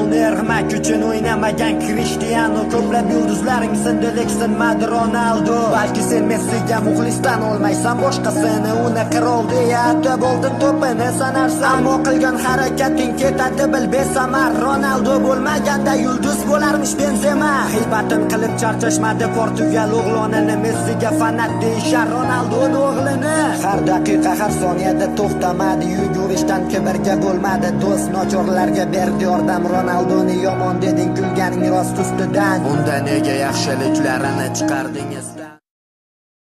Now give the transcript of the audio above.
Futbolni irg'mak uchun o'ynamagan Cristiano, ko'plab yulduzlaring sindek sinmadi Ronaldo. Balki sen Messiga muxlisdan olmaysan, boshqasini uni qirol deya atab oldin to'pini sanarsan. Ammo qilgan harakating ketadi bil besamar. Ronaldo bo'lmaganda yulduz bo'larmish Benzema. G'iybatin qilib charchashmadi Portugal o'g'lonini, Messiga fanat deyishar Ronaldoning o'g'lini. Har daqiqa har soniyada to'xtamadi, yugurishdan kibrga bo'lmadi do'st, nochorlarga berdi yordam. Ronaldoni yomon deding, kulganing rost ustidan. Unda nega yaxshiliklarini chiqardingiz?